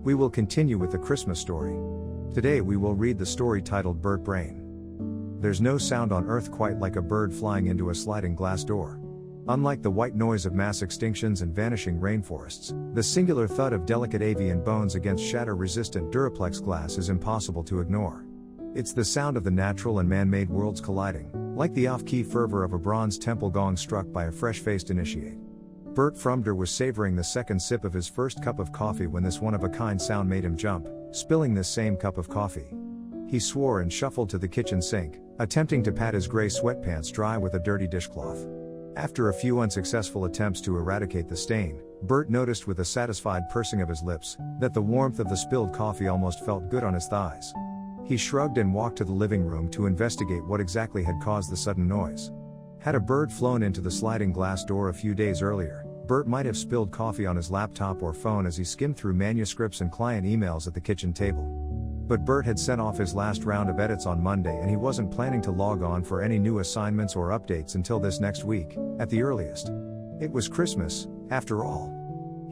We will continue with the Christmas story. Today we will read the story titled Burt Brain. There's no sound on earth quite like a bird flying into a sliding glass door. Unlike the white noise of mass extinctions and vanishing rainforests, the singular thud of delicate avian bones against shatter-resistant Duraplex glass is impossible to ignore. It's the sound of the natural and man-made worlds colliding, like the off-key fervor of a bronze temple gong struck by a fresh-faced initiate. Burt Frumbder was savoring the second sip of his first cup of coffee when this one-of-a-kind sound made him jump, spilling this same cup of coffee. He swore and shuffled to the kitchen sink, attempting to pat his gray sweatpants dry with a dirty dishcloth. After a few unsuccessful attempts to eradicate the stain, Burt noticed with a satisfied pursing of his lips, that the warmth of the spilled coffee almost felt good on his thighs. He shrugged and walked to the living room to investigate what exactly had caused the sudden noise. Had a bird flown into the sliding glass door a few days earlier, Burt might have spilled coffee on his laptop or phone as he skimmed through manuscripts and client emails at the kitchen table. But Burt had sent off his last round of edits on Monday and he wasn't planning to log on for any new assignments or updates until this next week, at the earliest. It was Christmas, after all.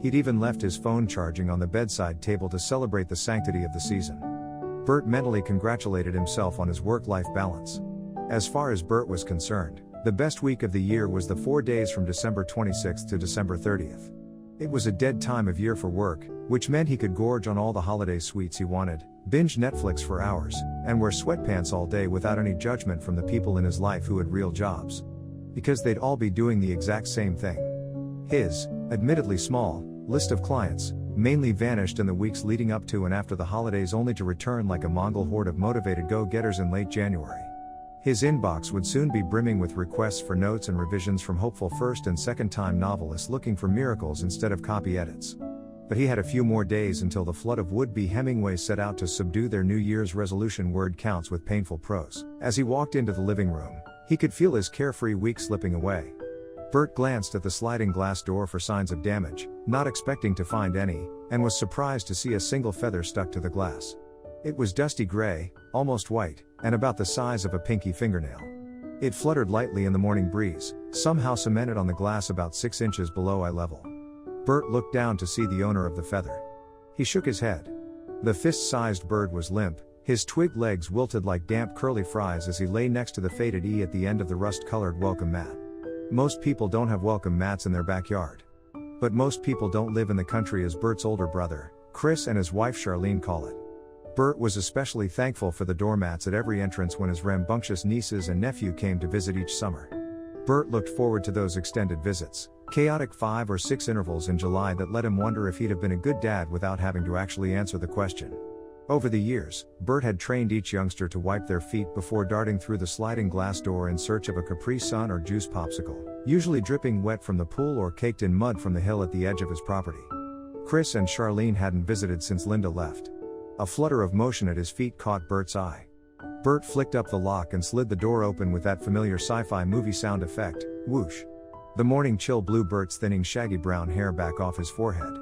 He'd even left his phone charging on the bedside table to celebrate the sanctity of the season. Burt mentally congratulated himself on his work-life balance. As far as Burt was concerned, the best week of the year was the 4 days from December 26th to December 30th. It was a dead time of year for work, which meant he could gorge on all the holiday sweets he wanted, binge Netflix for hours, and wear sweatpants all day without any judgment from the people in his life who had real jobs. Because they'd all be doing the exact same thing. His, admittedly small, list of clients, mainly vanished in the weeks leading up to and after the holidays only to return like a Mongol horde of motivated go-getters in late January. His inbox would soon be brimming with requests for notes and revisions from hopeful first and second-time novelists looking for miracles instead of copy edits. But he had a few more days until the flood of would-be Hemingways set out to subdue their New Year's resolution word counts with painful prose. As he walked into the living room, he could feel his carefree week slipping away. Burt glanced at the sliding glass door for signs of damage, not expecting to find any, and was surprised to see a single feather stuck to the glass. It was dusty gray, almost white, and about the size of a pinky fingernail. It fluttered lightly in the morning breeze, somehow cemented on the glass about 6 inches below eye level. Burt looked down to see the owner of the feather. He shook his head. The fist-sized bird was limp, his twig legs wilted like damp curly fries as he lay next to the faded E at the end of the rust-colored welcome mat. Most people don't have welcome mats in their backyard. But most people don't live in the country as Burt's older brother, Chris, and his wife Charlene call it. Burt was especially thankful for the doormats at every entrance when his rambunctious nieces and nephew came to visit each summer. Burt looked forward to those extended visits, chaotic 5 or 6 intervals in July that let him wonder if he'd have been a good dad without having to actually answer the question. Over the years, Burt had trained each youngster to wipe their feet before darting through the sliding glass door in search of a Capri Sun or juice popsicle, usually dripping wet from the pool or caked in mud from the hill at the edge of his property. Chris and Charlene hadn't visited since Linda left. A flutter of motion at his feet caught Burt's eye. Burt flicked up the lock and slid the door open with that familiar sci-fi movie sound effect, whoosh. The morning chill blew Burt's thinning shaggy brown hair back off his forehead.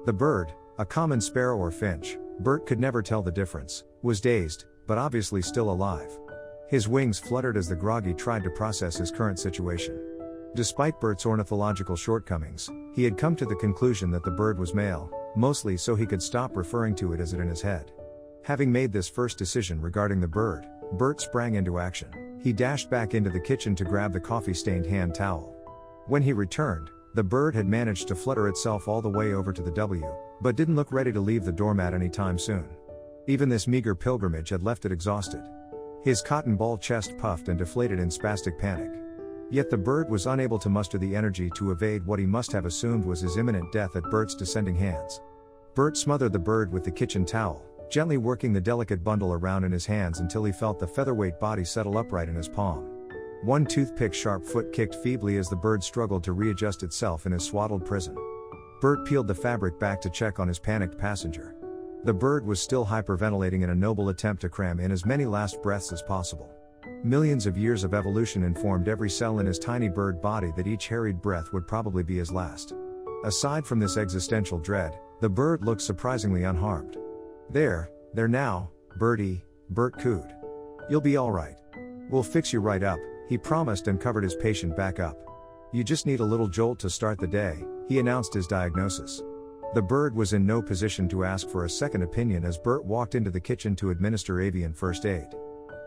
The bird, a common sparrow or finch, Burt could never tell the difference, was dazed, but obviously still alive. His wings fluttered as the groggy tried to process his current situation. Despite Burt's ornithological shortcomings, he had come to the conclusion that the bird was male, mostly so he could stop referring to it as it in his head. Having made this first decision regarding the bird, Burt sprang into action. He dashed back into the kitchen to grab the coffee-stained hand towel. When he returned, the bird had managed to flutter itself all the way over to the W, but didn't look ready to leave the doormat anytime soon. Even this meager pilgrimage had left it exhausted. His cotton ball chest puffed and deflated in spastic panic. Yet the bird was unable to muster the energy to evade what he must have assumed was his imminent death at Burt's descending hands. Burt smothered the bird with the kitchen towel, gently working the delicate bundle around in his hands until he felt the featherweight body settle upright in his palm. One toothpick-sharp foot kicked feebly as the bird struggled to readjust itself in his swaddled prison. Burt peeled the fabric back to check on his panicked passenger. The bird was still hyperventilating in a noble attempt to cram in as many last breaths as possible. Millions of years of evolution informed every cell in his tiny bird body that each harried breath would probably be his last. Aside from this existential dread, the bird looked surprisingly unharmed. There now, birdie, Burt cooed. You'll be all right. We'll fix you right up, he promised and covered his patient back up. You just need a little jolt to start the day, he announced his diagnosis. The bird was in no position to ask for a second opinion as Burt walked into the kitchen to administer avian first aid.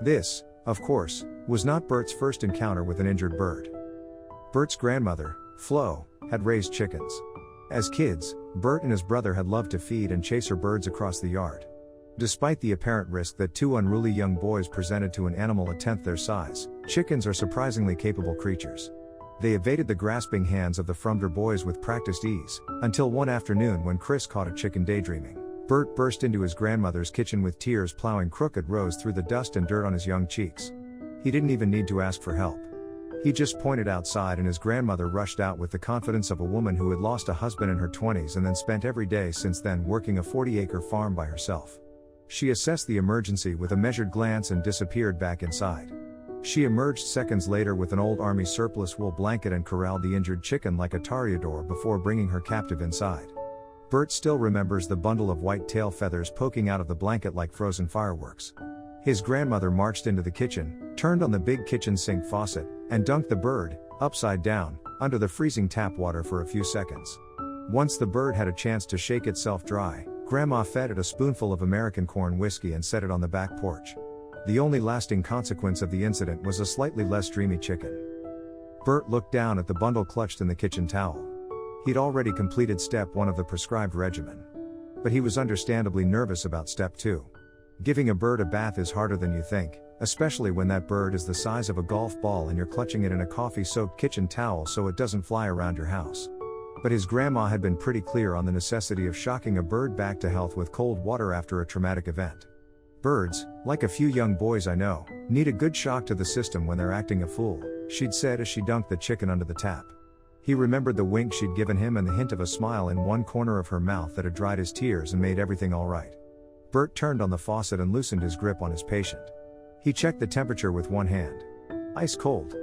This, of course, was not Burt's first encounter with an injured bird. Burt's grandmother, Flo, had raised chickens. As kids, Burt and his brother had loved to feed and chase her birds across the yard. Despite the apparent risk that two unruly young boys presented to an animal a tenth their size, chickens are surprisingly capable creatures. They evaded the grasping hands of the Frumbder boys with practiced ease, until one afternoon when Chris caught a chicken daydreaming. Burt burst into his grandmother's kitchen with tears plowing crooked rows through the dust and dirt on his young cheeks. He didn't even need to ask for help. He just pointed outside and his grandmother rushed out with the confidence of a woman who had lost a husband in her 20s and then spent every day since then working a 40-acre farm by herself. She assessed the emergency with a measured glance and disappeared back inside. She emerged seconds later with an old army surplus wool blanket and corralled the injured chicken like a toreador before bringing her captive inside. Burt still remembers the bundle of white tail feathers poking out of the blanket like frozen fireworks. His grandmother marched into the kitchen, turned on the big kitchen sink faucet, and dunked the bird, upside down, under the freezing tap water for a few seconds. Once the bird had a chance to shake itself dry, Grandma fed it a spoonful of American corn whiskey and set it on the back porch. The only lasting consequence of the incident was a slightly less dreamy chicken. Burt looked down at the bundle clutched in the kitchen towel. He'd already completed step 1 of the prescribed regimen. But he was understandably nervous about step 2. Giving a bird a bath is harder than you think, especially when that bird is the size of a golf ball and you're clutching it in a coffee-soaked kitchen towel so it doesn't fly around your house. But his grandma had been pretty clear on the necessity of shocking a bird back to health with cold water after a traumatic event. Birds, like a few young boys I know, need a good shock to the system when they're acting a fool, she'd said as she dunked the chicken under the tap. He remembered the wink she'd given him and the hint of a smile in one corner of her mouth that had dried his tears and made everything all right. Burt turned on the faucet and loosened his grip on his patient. He checked the temperature with one hand. Ice cold.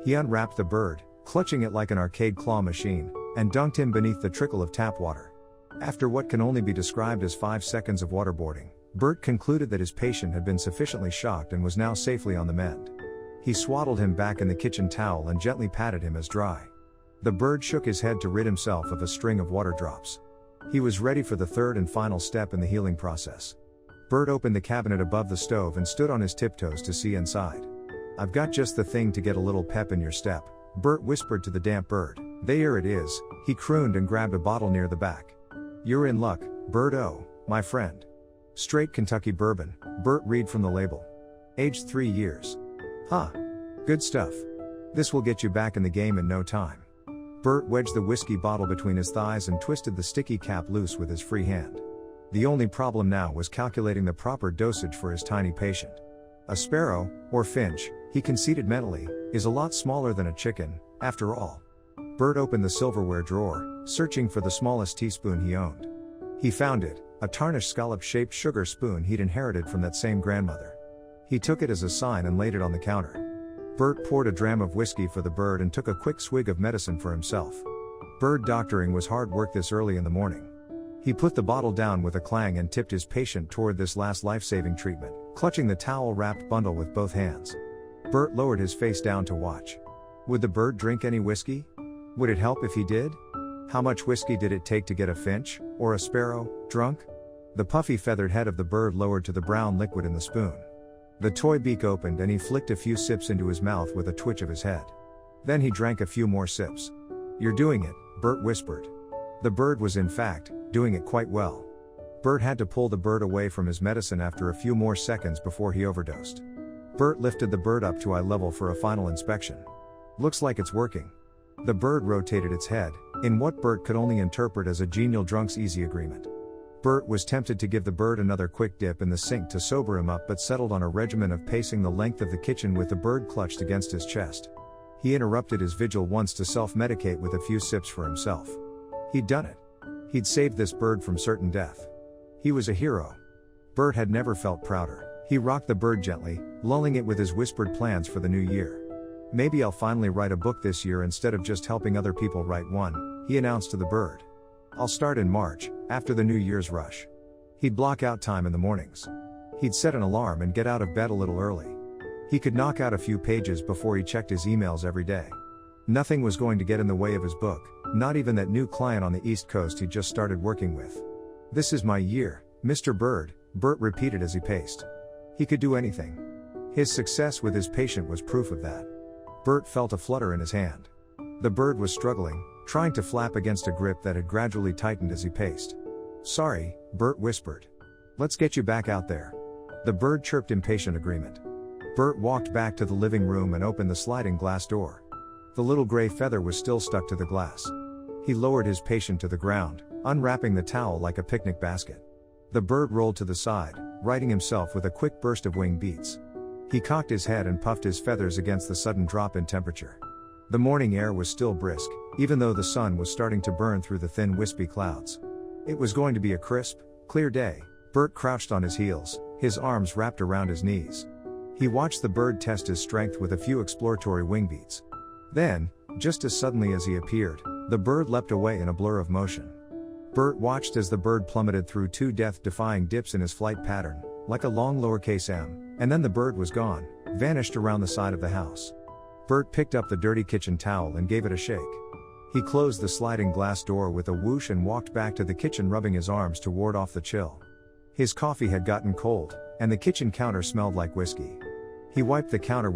He unwrapped the bird, clutching it like an arcade claw machine, and dunked him beneath the trickle of tap water. After what can only be described as 5 seconds of waterboarding, Burt concluded that his patient had been sufficiently shocked and was now safely on the mend. He swaddled him back in the kitchen towel and gently patted him as dry. The bird shook his head to rid himself of a string of water drops. He was ready for the third and final step in the healing process. Burt opened the cabinet above the stove and stood on his tiptoes to see inside. "I've got just the thing to get a little pep in your step," Burt whispered to the damp bird. "There it is," he crooned and grabbed a bottle near the back. "You're in luck, Burt, oh, my friend. Straight Kentucky bourbon," Burt read from the label. "Aged 3 years. Huh. Good stuff. This will get you back in the game in no time." Burt wedged the whiskey bottle between his thighs and twisted the sticky cap loose with his free hand. The only problem now was calculating the proper dosage for his tiny patient. A sparrow, or finch, he conceded mentally, is a lot smaller than a chicken, after all. Burt opened the silverware drawer, searching for the smallest teaspoon he owned. He found it, a tarnished scallop-shaped sugar spoon he'd inherited from that same grandmother. He took it as a sign and laid it on the counter. Burt poured a dram of whiskey for the bird and took a quick swig of medicine for himself. Bird doctoring was hard work this early in the morning. He put the bottle down with a clang and tipped his patient toward this last life-saving treatment, clutching the towel-wrapped bundle with both hands. Burt lowered his face down to watch. Would the bird drink any whiskey? Would it help if he did? How much whiskey did it take to get a finch, or a sparrow, drunk? The puffy feathered head of the bird lowered to the brown liquid in the spoon. The toy beak opened and he flicked a few sips into his mouth with a twitch of his head. Then he drank a few more sips. "You're doing it," Burt whispered. The bird was in fact, doing it quite well. Burt had to pull the bird away from his medicine after a few more seconds before he overdosed. Burt lifted the bird up to eye level for a final inspection. "Looks like it's working." The bird rotated its head, in what Burt could only interpret as a genial drunk's easy agreement. Burt was tempted to give the bird another quick dip in the sink to sober him up but settled on a regimen of pacing the length of the kitchen with the bird clutched against his chest. He interrupted his vigil once to self-medicate with a few sips for himself. He'd done it. He'd saved this bird from certain death. He was a hero. Burt had never felt prouder. He rocked the bird gently, lulling it with his whispered plans for the new year. "Maybe I'll finally write a book this year instead of just helping other people write one," he announced to the bird. "I'll start in March, after the New Year's rush." He'd block out time in the mornings. He'd set an alarm and get out of bed a little early. He could knock out a few pages before he checked his emails every day. Nothing was going to get in the way of his book, not even that new client on the East Coast he'd just started working with. "This is my year, Mr. Bird," Burt repeated as he paced. He could do anything. His success with his patient was proof of that. Burt felt a flutter in his hand. The bird was struggling, trying to flap against a grip that had gradually tightened as he paced. "Sorry," Burt whispered. "Let's get you back out there." The bird chirped impatient agreement. Burt walked back to the living room and opened the sliding glass door. The little gray feather was still stuck to the glass. He lowered his patient to the ground, unwrapping the towel like a picnic basket. The bird rolled to the side, righting himself with a quick burst of wing beats. He cocked his head and puffed his feathers against the sudden drop in temperature. The morning air was still brisk, even though the sun was starting to burn through the thin wispy clouds. It was going to be a crisp, clear day. Burt crouched on his heels, his arms wrapped around his knees. He watched the bird test his strength with a few exploratory wing beats. Then, just as suddenly as he appeared, the bird leapt away in a blur of motion. Burt watched as the bird plummeted through two death-defying dips in his flight pattern, like a long lowercase m, and then the bird was gone, vanished around the side of the house. Burt picked up the dirty kitchen towel and gave it a shake. He closed the sliding glass door with a whoosh and walked back to the kitchen, rubbing his arms to ward off the chill. His coffee had gotten cold, and the kitchen counter smelled like whiskey. He wiped the counter with